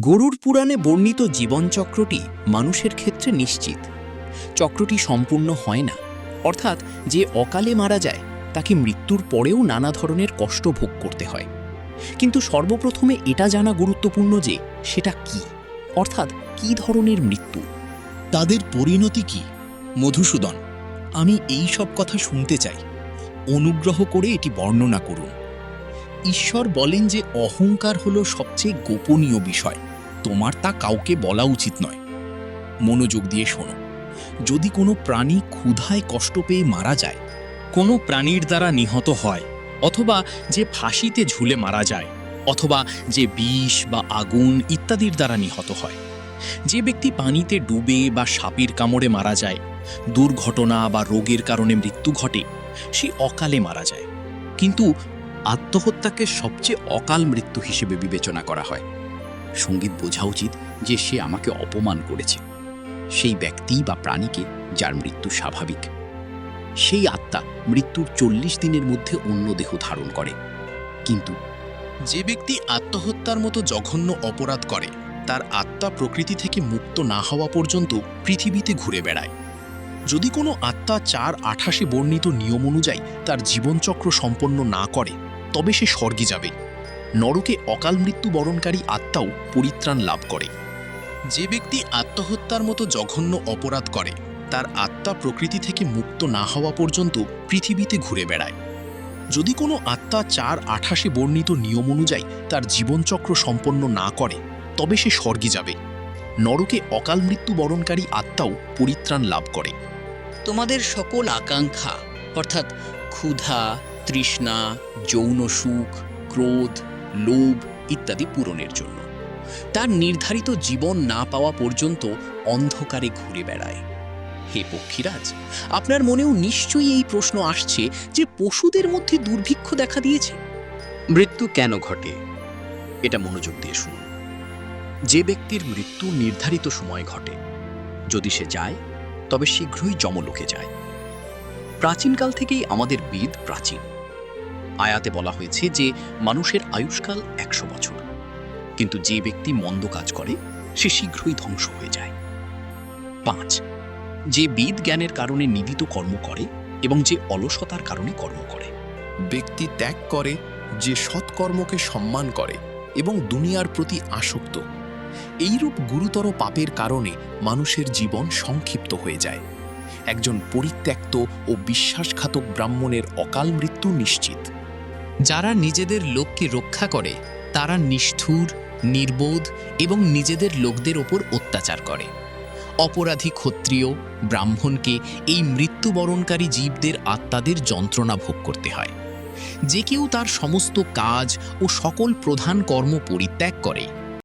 গরুড় পুরাণে বর্ণিত জীবনচক্রটি মানুষের ক্ষেত্রে নিশ্চিত। চক্রটি সম্পূর্ণ হয় না, অর্থাৎ যে অকালে মারা যায় তাকে মৃত্যুর পরেও নানা ধরনের কষ্ট ভোগ করতে হয়। কিন্তু সর্বপ্রথমে এটা জানা গুরুত্বপূর্ণ যে সেটা কি, অর্থাৎ কী ধরনের মৃত্যু। তাদের পরিণতি কি? মধুসূদন, আমি এই সব কথা শুনতে চাই। অনুগ্রহ করে এটি বর্ণনা করুন। ঈশ্বর বলেন যে অহংকার হলো সবচেয়ে গোপনীয় বিষয়, তোমার তা কাউকে বলা উচিত নয়। মনোযোগ দিয়ে শোনো। যদি কোনো প্রাণী ক্ষুধায় কষ্ট পেয়ে মারা যায়, কোনো প্রাণীর দ্বারা নিহত হয়, অথবা যে ফাঁসিতে ঝুলে মারা যায়, অথবা যে বিষ বা আগুন ইত্যাদির দ্বারা নিহত হয়, যে ব্যক্তি পানিতে ডুবে বা সাপের কামড়ে মারা যায়, দুর্ঘটনা বা রোগের কারণে মৃত্যু ঘটে, সে অকালে মারা যায়। কিন্তু আত্মহত্যাকে সবচেয়ে অকাল মৃত্যু হিসেবে বিবেচনা করা হয়। সঙ্গীত বোঝা উচিত যে সে আমাকে অপমান করেছে, সেই ব্যক্তি বা প্রাণীকে যার মৃত্যু স্বাভাবিক। সেই আত্মা মৃত্যুর 40 দিনের মধ্যে অন্য দেহ ধারণ করে। কিন্তু যে ব্যক্তি আত্মহত্যার মতো জঘন্য অপরাধ করে, তার আত্মা প্রকৃতি থেকে মুক্ত না হওয়া পর্যন্ত পৃথিবীতে ঘুরে বেড়ায়। যদি কোনো আত্মা 4:28 বর্ণিত নিয়ম অনুযায়ী তার জীবনচক্র সম্পন্ন না করে, তবে সে স্বর্গে যাবে। নরকে অকাল মৃত্যু বরণকারী আত্মাও পরিত্রাণ লাভ করে। যে ব্যক্তি আত্মহত্যার মতো জঘন্য অপরাধ করে, তার আত্মা প্রকৃতি থেকে মুক্ত না হওয়া পর্যন্ত পৃথিবীতে ঘুরে বেড়ায়। যদি কোনো আত্মা 4:28 বর্ণিত নিয়ম অনুযায়ী তার জীবনচক্র সম্পন্ন না করে, তবে সে স্বর্গে যাবে। নরকে অকাল মৃত্যু বরণকারী আত্মাও পরিত্রাণ লাভ করে। তোমাদের সকল আকাঙ্ক্ষা, অর্থাৎ ক্ষুধা, তৃষ্ণা, যৌন সুখ, ক্রোধ, লোভ ইত্যাদি পূরণের জন্য তার নির্ধারিত জীবন না পাওয়া পর্যন্ত অন্ধকারে ঘুরে বেড়ায়। হে পক্ষীরাজ, আপনার মনেও নিশ্চয়ই এই প্রশ্ন আসছে যে পশুদের মধ্যে দুর্ভিক্ষ দেখা দিয়েছে। মৃত্যু কেন ঘটে? এটা মনোযোগ দিয়ে শুনুন। যে ব্যক্তির মৃত্যু নির্ধারিত সময় ঘটে, যদি সে যায় তবে শীঘ্রই যমলোকে যায়। প্রাচীনকাল থেকেই আমাদের বেদ প্রাচীন। আয়াতে বলা হয়েছে যে মানুষের আয়ুষ্কাল 100 বছর। কিন্তু যে ব্যক্তি মন্দ কাজ করে সে শীঘ্রই ধ্বংস হয়ে যায়। 5. যে বেদ জ্ঞানের কারণে নিবিত কর্ম করে এবং যে অলসতার কারণে কর্ম করে। ব্যক্তি ত্যাগ করে যে সৎকর্মকে সম্মান করে এবং দুনিয়ার প্রতি আসক্ত। এইরূপ গুরুতর পাপের কারণে মানুষের জীবন সংক্ষিপ্ত হয়ে যায়। একজন পরিত্যক্ত ও বিশ্বাসঘাতক ব্রাহ্মণের অকাল মৃত্যু নিশ্চিত। যারা নিজেদের লোককে রক্ষা করে তারা নিষ্ঠুর, নির্বোধ এবং নিজেদের লোকদের ওপর অত্যাচার করে। অপরাধী ক্ষত্রিয়, ব্রাহ্মণকে এই মৃত্যুবরণকারী জীবদের আত্মাদের যন্ত্রণা ভোগ করতে হয়। যে কেউ তার সমস্ত কাজ ও সকল প্রধান কর্ম পরিত্যাগ করে